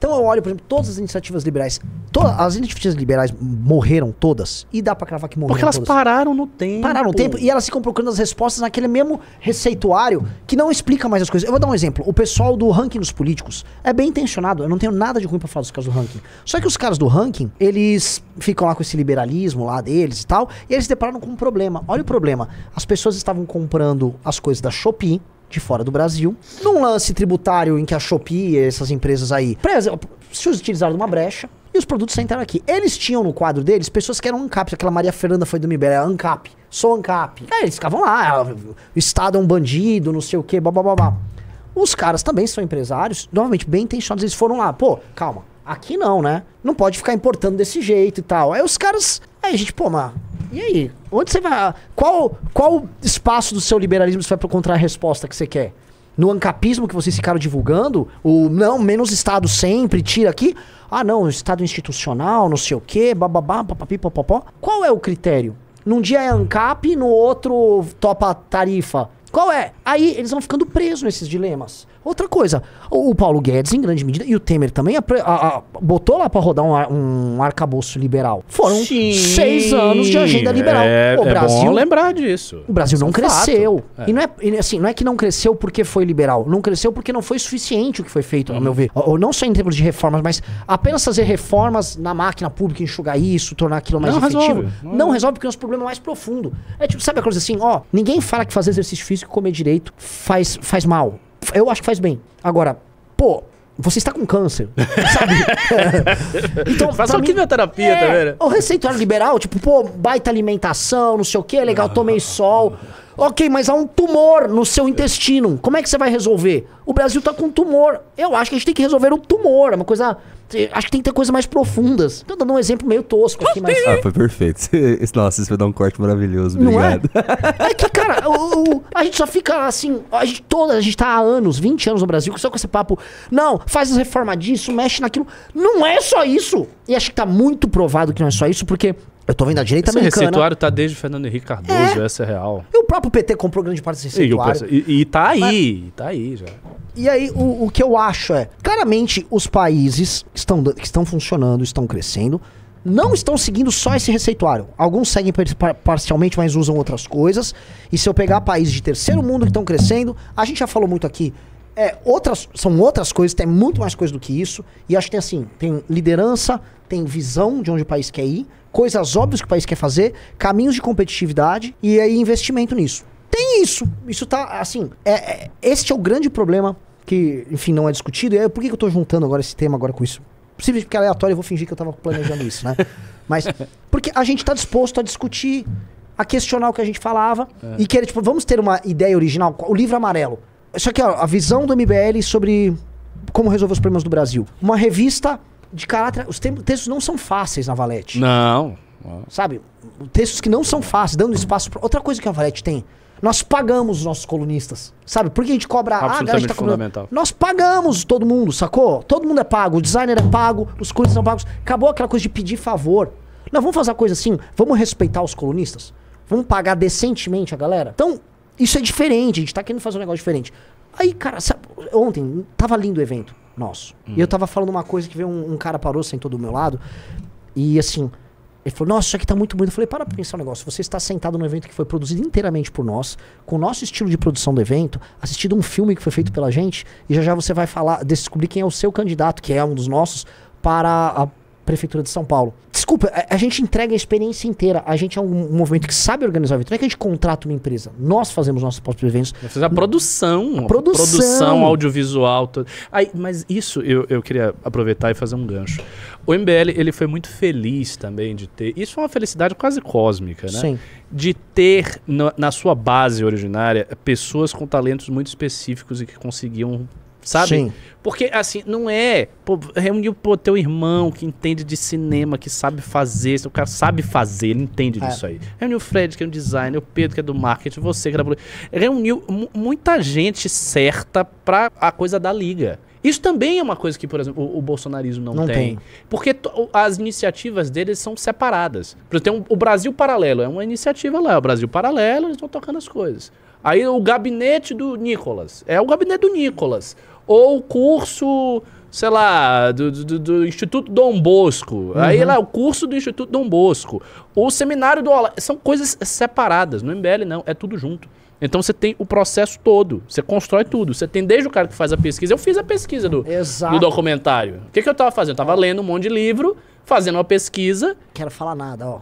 Então eu olho, por exemplo, todas as iniciativas liberais. As iniciativas liberais morreram todas. E dá pra cravar que morreram Porque elas todas. pararam no tempo. Pararam no tempo e elas ficam procurando as respostas naquele mesmo receituário que não explica mais as coisas. Eu vou dar um exemplo. O pessoal do ranking dos políticos é bem intencionado. Eu não tenho nada de ruim pra falar dos caras do ranking. Só que os caras do ranking, eles ficam lá com esse liberalismo lá deles e tal, e eles se deparam com um problema. Olha o problema. As pessoas estavam comprando as coisas da Shopee, de fora do Brasil, num lance tributário em que a Shopee e essas empresas aí se utilizaram de uma brecha e os produtos entraram aqui. Eles tinham no quadro deles pessoas que eram ANCAP, aquela Maria Fernanda foi do MBL, ANCAP, sou ANCAP. Aí eles ficavam lá, o Estado é um bandido, não sei o que, babá. Os caras também são empresários, novamente bem intencionados, eles foram lá, pô, calma, aqui não, né? Não pode ficar importando desse jeito e tal. Aí os caras, aí a gente, pô, mas e aí? Onde você vai? Qual espaço do seu liberalismo você vai encontrar a resposta que você quer? No ancapismo que vocês ficaram divulgando? O não, menos Estado sempre, tira aqui. Ah, não, Estado institucional, não sei o quê, bababá, papapi, popopó. Qual é o critério? Num dia é ANCAP, no outro topa tarifa. Qual é? Aí eles vão ficando presos nesses dilemas. Outra coisa, o Paulo Guedes, em grande medida, e o Temer também, botou lá pra rodar um arcabouço liberal. Foram 6 anos de agenda liberal. O Brasil, é bom lembrar disso. O Brasil não cresceu. Fato. E não é que não cresceu porque foi liberal. Não cresceu porque não foi suficiente o que foi feito, ao meu ver. Ou não só em termos de reformas, mas apenas fazer reformas na máquina pública, enxugar isso, tornar aquilo mais efetivo. Não resolve porque é um problema mais profundo. É tipo, sabe a coisa assim, ó, ninguém fala que fazer exercício físico e comer direito faz mal. Eu acho que faz bem. Agora, pô, você está com câncer, sabe? Então, faz uma quimioterapia, tá vendo? O receituário liberal, tipo, pô, baita alimentação, não sei o que, legal, tomei sol. Ok, mas há um tumor no seu intestino. Como é que você vai resolver? O Brasil tá com tumor. Eu acho que a gente tem que resolver o tumor. É uma coisa... Acho que tem que ter coisas mais profundas. Tô dando um exemplo meio tosco aqui, mas... Ah, foi perfeito. Nossa, isso vai dar um corte maravilhoso. Não Obrigado. É que, cara, a gente só fica assim... A gente tá há anos, 20 anos no Brasil, só com esse papo... Não, faz as reformas disso, mexe naquilo. Não é só isso. E acho que tá muito provado que não é só isso, porque... Eu tô vendo a direita americana... Esse receituário tá desde Fernando Henrique Cardoso, essa é real. E o próprio PT comprou grande parte desse receituário. E tá aí, tá aí já. E aí, o que eu acho é... Claramente, os países que estão funcionando, estão crescendo, não estão seguindo só esse receituário. Alguns seguem parcialmente, mas usam outras coisas. E se eu pegar países de terceiro mundo que estão crescendo... A gente já falou muito aqui... são outras coisas, tem muito mais coisa do que isso. E acho que tem assim, tem liderança, tem visão de onde o país quer ir, coisas óbvias que o país quer fazer, caminhos de competitividade e aí investimento nisso. Tem isso. Isso tá, assim, este é o grande problema que, enfim, não é discutido. E aí, por que eu tô juntando agora esse tema agora com isso? Simplesmente porque é aleatório, eu vou fingir que eu tava planejando isso, né? Mas, porque a gente tá disposto a discutir, a questionar o que a gente falava e querer, tipo, vamos ter uma ideia original, o livro amarelo. Isso aqui, ó, a visão do MBL sobre como resolver os problemas do Brasil. Uma revista de caráter... Os textos não são fáceis na Valete. Não. Sabe? Textos que não são fáceis, dando espaço pra... Outra coisa que a Valete tem, nós pagamos os nossos colunistas. Sabe? Por que a gente cobra... Absolutamente a gente tá fundamental. Nós pagamos todo mundo, sacou? Todo mundo é pago, o designer é pago, os colunistas são pagos. Acabou aquela coisa de pedir favor. Não, vamos fazer uma coisa assim, vamos respeitar os colunistas? Vamos pagar decentemente a galera? Então... Isso é diferente, a gente tá querendo fazer um negócio diferente. Aí, cara, sabe, ontem tava lindo o evento nosso. E eu tava falando uma coisa que veio um cara parou, sentou do meu lado. E assim, ele falou, nossa, isso aqui tá muito bonito. Eu falei, para pra pensar um negócio. Você está sentado num evento que foi produzido inteiramente por nós, com o nosso estilo de produção do evento, assistindo um filme que foi feito pela gente, e já você vai falar, descobrir quem é o seu candidato, que é um dos nossos, para a Prefeitura de São Paulo. Desculpa, a gente entrega a experiência inteira. A gente é um movimento que sabe organizar o evento. Não é que a gente contrata uma empresa. Nós fazemos nossos próprios eventos. Nós fazemos a produção. Produção audiovisual. Mas isso eu queria aproveitar e fazer um gancho. O MBL, ele foi muito feliz também de ter... Isso foi uma felicidade quase cósmica, né? Sim. De ter, na sua base originária, pessoas com talentos muito específicos e que conseguiam... Sabe? Sim. Porque, assim, não é... reunir teu irmão que entende de cinema, que sabe fazer. O cara sabe fazer, ele entende disso aí. Reuniu o Fred, que é um designer, o Pedro, que é do marketing, você, que é da... Reuniu muita gente certa pra a coisa da liga. Isso também é uma coisa que, por exemplo, o bolsonarismo não tem. Porque as iniciativas deles são separadas. Por exemplo, tem o Brasil Paralelo, é uma iniciativa lá. O Brasil Paralelo, eles estão tocando as coisas. Aí o gabinete do Nicolas, é o gabinete do Nicolas. Ou o curso sei lá, do Instituto Dom Bosco. Aí lá, o curso do Instituto Dom Bosco. O seminário do Olavo. São coisas separadas. No MBL, não. É tudo junto. Então você tem o processo todo. Você constrói tudo. Você tem desde o cara que faz a pesquisa. Eu fiz a pesquisa do documentário. O que eu tava fazendo? Eu tava lendo um monte de livro, fazendo uma pesquisa. Quero falar nada, ó.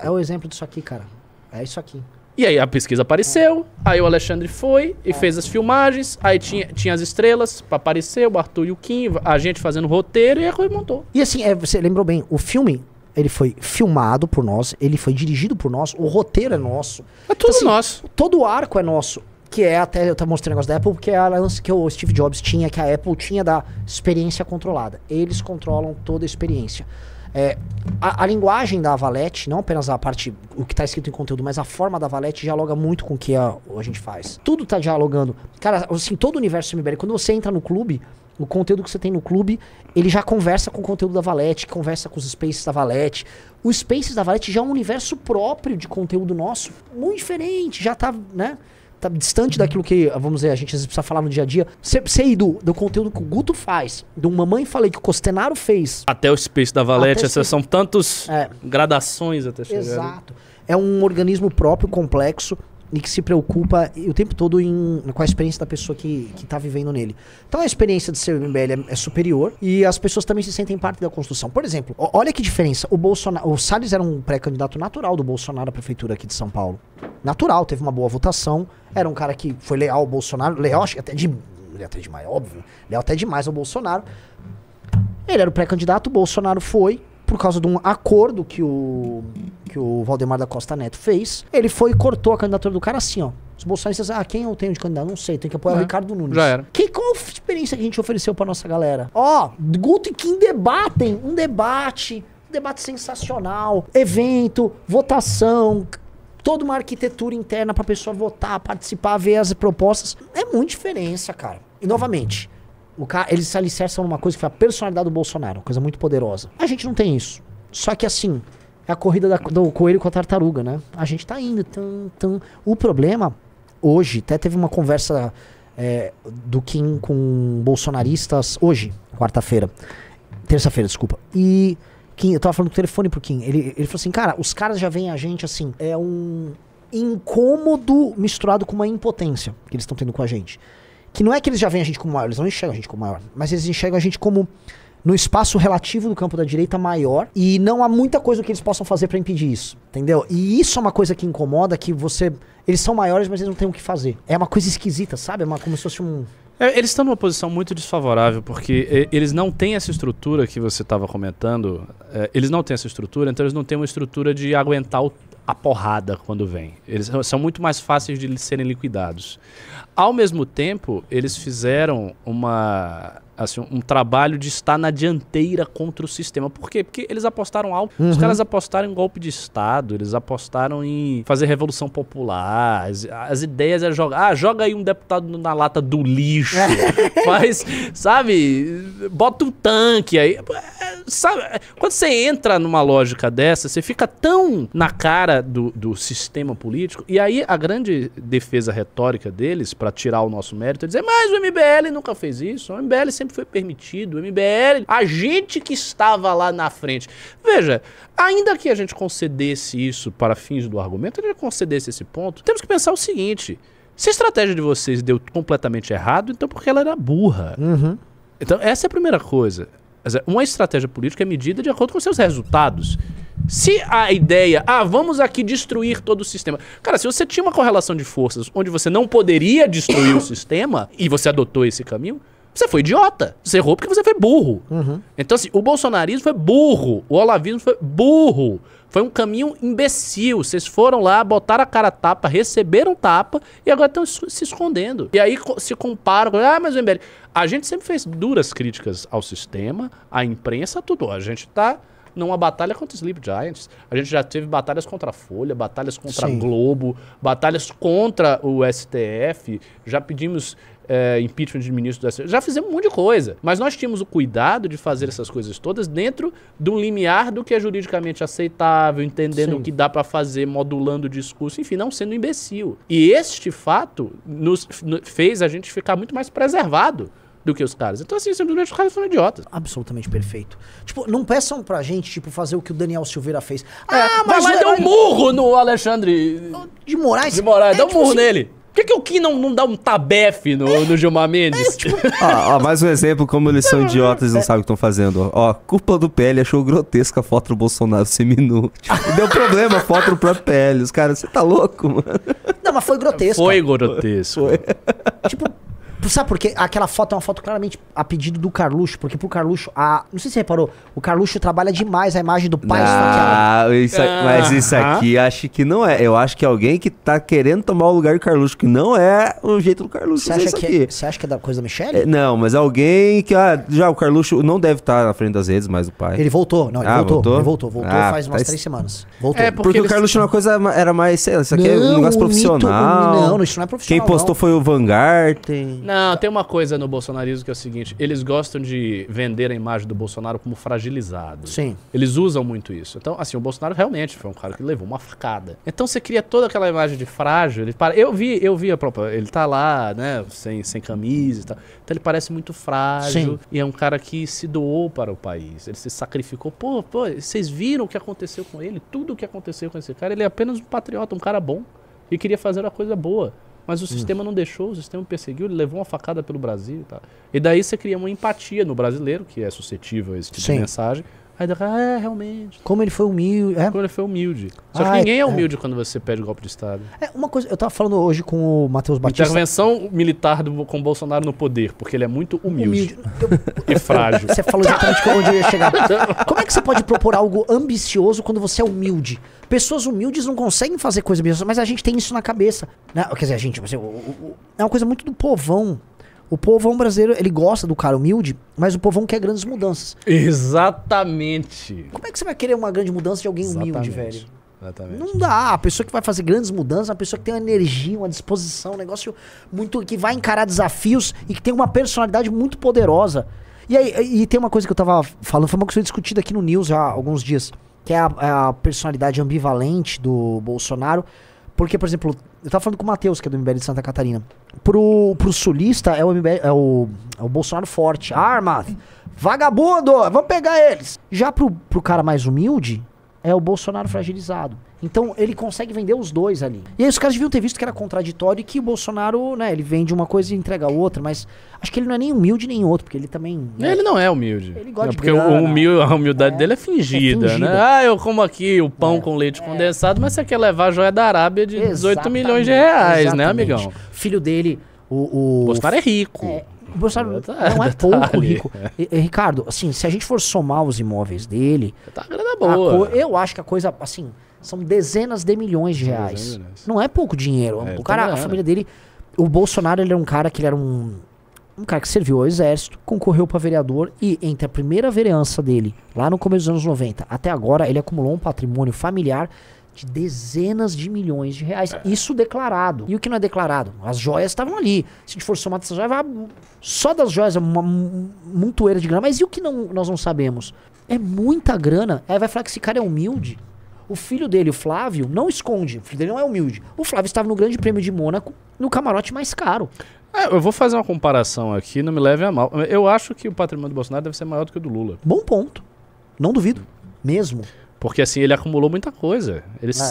É o exemplo disso aqui, cara. É isso aqui. E aí a pesquisa apareceu, aí o Alexandre foi e fez as filmagens, aí tinha as estrelas pra aparecer, o Arthur e o Kim, a gente fazendo o roteiro e a coisa montou. E assim, você lembrou bem, o filme, ele foi filmado por nós, ele foi dirigido por nós, o roteiro é nosso. É tudo assim, nosso. Todo o arco é nosso. Que é até, eu mostrei o negócio da Apple, porque é a lance que o Steve Jobs tinha, que a Apple tinha da experiência controlada. Eles controlam toda a experiência. A linguagem da Avalete, não apenas a parte, o que está escrito em conteúdo, mas a forma da Avalete dialoga muito com o que a gente faz. Tudo está dialogando. Cara, assim, todo o universo MBL, quando você entra no clube, o conteúdo que você tem no clube, ele já conversa com o conteúdo da Avalete, conversa com os Spaces da Avalete. O Spaces da Avalete já é um universo próprio de conteúdo nosso, muito diferente, já tá, né? Tá distante daquilo que, vamos dizer, a gente às vezes precisa falar no dia a dia. Você ir do conteúdo que o Guto faz, do Mamãe Falei, que o Costenaro fez. Até o Space da Valete, essas são tantos gradações até chegar. Exato. É um organismo próprio, complexo, e que se preocupa o tempo todo com a experiência da pessoa que tá vivendo nele. Então a experiência de ser MBL é superior e as pessoas também se sentem parte da construção. Por exemplo, olha que diferença. O Salles era um pré-candidato natural do Bolsonaro à prefeitura aqui de São Paulo. Natural, teve uma boa votação. Era um cara que foi leal ao Bolsonaro. Leal, acho que até demais, óbvio. Leal até demais ao Bolsonaro. Ele era o pré-candidato, o Bolsonaro foi, por causa de um acordo que o Valdemar da Costa Neto fez, ele foi e cortou a candidatura do cara assim, ó. Os bolsonaristas, quem eu tenho de candidato? Não sei, tem que apoiar o Ricardo Nunes. Já era. Qual a experiência que a gente ofereceu pra nossa galera? Guto e Kim debatem, um debate sensacional, evento, votação, toda uma arquitetura interna pra pessoa votar, participar, ver as propostas. É muita diferença, cara. E novamente, eles se alicerçam numa coisa que foi a personalidade do Bolsonaro, uma coisa muito poderosa. A gente não tem isso. Só que assim, é a corrida do coelho com a tartaruga, né? A gente tá indo. O problema, hoje, até teve uma conversa do Kim com bolsonaristas, hoje, terça-feira, desculpa. E Kim, eu tava falando no telefone pro Kim, ele falou assim, cara, os caras já veem a gente assim, é um incômodo misturado com uma impotência que eles estão tendo com a gente. Que não é que eles já veem a gente como maior, eles não enxergam a gente como maior, mas eles enxergam a gente como no espaço relativo do campo da direita maior, e não há muita coisa que eles possam fazer pra impedir isso, entendeu? E isso é uma coisa que incomoda, que eles são maiores, mas eles não têm o que fazer. É uma coisa esquisita, sabe? Como se fosse um... Eles estão numa posição muito desfavorável, porque eles não têm essa estrutura que você estava comentando, eles não têm essa estrutura, então eles não têm uma estrutura de aguentar a porrada quando vem. Eles são muito mais fáceis de serem liquidados. Ao mesmo tempo, eles fizeram um trabalho de estar na dianteira contra o sistema. Por quê? Porque eles apostaram alto. Os caras apostaram em golpe de Estado, eles apostaram em fazer revolução popular. As ideias eram joga aí um deputado na lata do lixo. Faz, sabe? Bota um tanque aí. Sabe? Quando você entra numa lógica dessa, você fica tão na cara do sistema político. E aí a grande defesa retórica deles, para tirar o nosso mérito, é dizer, mas o MBL nunca fez isso. O MBL sempre foi permitido. O MBL, a gente que estava lá na frente. Veja, ainda que a gente concedesse isso para fins do argumento, a gente concedesse esse ponto, temos que pensar o seguinte: se a estratégia de vocês deu completamente errado, então porque ela era burra. Então essa é a primeira coisa. Uma estratégia política é medida de acordo com seus resultados. Se a ideia, vamos aqui destruir todo o sistema. Cara, se você tinha uma correlação de forças onde você não poderia destruir o sistema e você adotou esse caminho, você foi idiota. Você errou porque você foi burro. Então, assim, o bolsonarismo foi burro. O olavismo foi burro. Foi um caminho imbecil. Vocês foram lá, botaram a cara a tapa, receberam tapa e agora estão se escondendo. E aí se comparam, mas o MBL... A gente sempre fez duras críticas ao sistema, à imprensa, tudo. A gente tá numa batalha contra Sleep Giants. A gente já teve batalhas contra a Folha, batalhas contra a Globo, batalhas contra o STF, já pedimos impeachment de ministro do STF, já fizemos um monte de coisa. Mas nós tínhamos o cuidado de fazer essas coisas todas dentro de um limiar do que é juridicamente aceitável, entendendo o que dá pra fazer, modulando o discurso, enfim, não sendo imbecil. E este fato fez a gente ficar muito mais preservado do que os caras. Então, assim, simplesmente os caras são idiotas. Absolutamente perfeito. Tipo, não peçam pra gente, tipo, fazer o que o Daniel Silveira fez. Mas lá deu um murro no Alexandre de Moraes. Dá um tipo murro assim, nele. Por que o Kim não dá um tabefe no Gilmar Mendes? Mais um exemplo como eles são idiotas e não sabem o que estão fazendo. Ó, culpa do PL achou grotesca a foto do Bolsonaro seminu. E deu problema a foto do próprio PL. Os caras, você tá louco, mano? Não, mas foi grotesco. Foi grotesco. Tipo, sabe por quê? Aquela foto é uma foto claramente a pedido do Carluxo, porque pro Carluxo, não sei se você reparou, o Carluxo trabalha demais a imagem do pai esfaqueado. Mas isso aqui acho que não é. Eu acho que é alguém que tá querendo tomar o lugar do Carluxo, que não é o jeito do Carluxo. Você acha que é da coisa da Michelle? Não, mas é alguém que, já o Carluxo não deve estar na frente das redes, mas o pai. Ele voltou, não, ele voltou faz umas 3 semanas. Voltou. Porque o Carluxo é uma coisa, era mais, sei lá, isso aqui é um negócio profissional. Não, isso não é profissional. Quem postou foi o Vanguard. Não, tem uma coisa no bolsonarismo que é o seguinte, eles gostam de vender a imagem do Bolsonaro como fragilizado. Sim. Eles usam muito isso. Então, assim, o Bolsonaro realmente foi um cara que levou uma facada. Então você cria toda aquela imagem de frágil. Eu vi a própria, ele tá lá, né, sem camisa e tal. Então ele parece muito frágil. Sim. E é um cara que se doou para o país. Ele se sacrificou. Pô, vocês viram o que aconteceu com ele? Tudo o que aconteceu com esse cara. Ele é apenas um patriota, um cara bom. E queria fazer uma coisa boa. Mas o sistema não deixou, o sistema perseguiu, ele levou uma facada pelo Brasil e tal. E daí você cria uma empatia no brasileiro, que é suscetível a esse tipo de mensagem. Aí realmente. Como ele foi humilde. Como ele foi humilde. Só que ninguém é humilde quando você pede golpe de Estado. Uma coisa, eu tava falando hoje com o Matheus Batista. Intervenção militar com Bolsonaro no poder, porque ele é muito humilde. E frágil. Você falou exatamente onde eu ia chegar. Como é que você pode propor algo ambicioso quando você é humilde? Pessoas humildes não conseguem fazer coisas ambiciosas, mas a gente tem isso na cabeça. Né? Quer dizer, a gente, é uma coisa muito do povão. O povão brasileiro, ele gosta do cara humilde, mas o povão quer grandes mudanças. Exatamente. Como é que você vai querer uma grande mudança de alguém humilde, velho? Exatamente. Não dá. A pessoa que vai fazer grandes mudanças é uma pessoa que tem uma energia, uma disposição, um negócio muito que vai encarar desafios e que tem uma personalidade muito poderosa. E tem uma coisa que eu tava falando, foi uma coisa discutida aqui no News já há alguns dias, que é a personalidade ambivalente do Bolsonaro. Porque, por exemplo, eu tava falando com o Matheus, que é do MBL de Santa Catarina. Pro sulista é o Bolsonaro forte. Arma! Vagabundo! Vamos pegar eles! Já pro cara mais humilde, é o Bolsonaro fragilizado. Então ele consegue vender os dois ali. E aí os caras deviam ter visto que era contraditório e que o Bolsonaro, né, ele vende uma coisa e entrega a outra, mas acho que ele não é nem humilde nem outro, porque ele também... Né, ele não é humilde. Ele gosta de porque grana, a humildade dele é fingida, né? Eu como aqui o pão com leite condensado, mas você quer levar a joia da Arábia de 18 milhões de reais, né, amigão? Filho dele, o Bolsonaro é rico. O Bolsonaro não é pouco rico. Ricardo, assim, se a gente for somar os imóveis dele... Tá grana boa. Eu acho que a coisa, assim... São dezenas de milhões de reais. Não é pouco dinheiro. O cara, a família dele... O Bolsonaro, ele era um cara que ele era um cara que serviu ao exército, concorreu pra vereador e entre a primeira vereança dele, lá no começo dos anos 90, até agora, ele acumulou um patrimônio familiar de dezenas de milhões de reais. Isso declarado. E o que não é declarado? As joias estavam ali. Se a gente for somar dessas joias, só das joias é uma montoeira de grana. Mas e o que nós não sabemos? É muita grana. Aí vai falar que esse cara é humilde. O filho dele, o Flávio, não esconde. O filho dele não é humilde. O Flávio estava no Grande Prêmio de Mônaco, no camarote mais caro. Eu vou fazer uma comparação aqui, não me leve a mal. Eu acho que o patrimônio do Bolsonaro deve ser maior do que o do Lula. Bom ponto. Não duvido. Mesmo. Porque assim, ele acumulou muita coisa.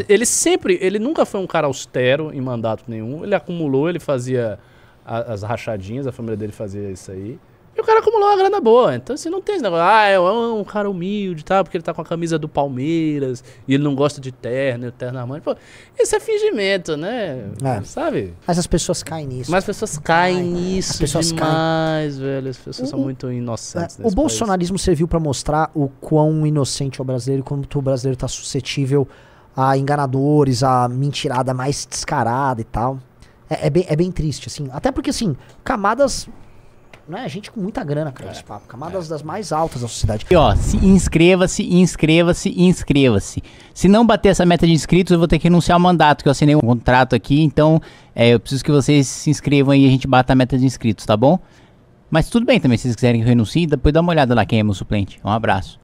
Ele nunca foi um cara austero em mandato nenhum. Ele acumulou, ele fazia as rachadinhas, a família dele fazia isso aí. E o cara acumulou uma grana boa. Então, assim, não tem esse negócio. É um cara humilde, tá? Porque ele tá com a camisa do Palmeiras e ele não gosta de terno, e o terno na mão. Pô, isso é fingimento, né? Sabe? Mas as pessoas caem nisso. Mas as pessoas caem nisso as pessoas demais, velho. As pessoas são muito inocentes. O bolsonarismo serviu pra mostrar o quão inocente é o brasileiro e quanto o brasileiro tá suscetível a enganadores, a mentirada mais descarada e tal. É bem triste, assim. Até porque, assim, camadas... Não é gente com muita grana, cara, esse papo. Camadas das mais altas da sociedade. E ó, inscreva-se. Se não bater essa meta de inscritos, eu vou ter que renunciar ao mandato, que eu assinei um contrato aqui, então eu preciso que vocês se inscrevam aí e a gente bata a meta de inscritos, tá bom? Mas tudo bem também, se vocês quiserem que eu renuncie, depois dá uma olhada lá quem é meu suplente. Um abraço.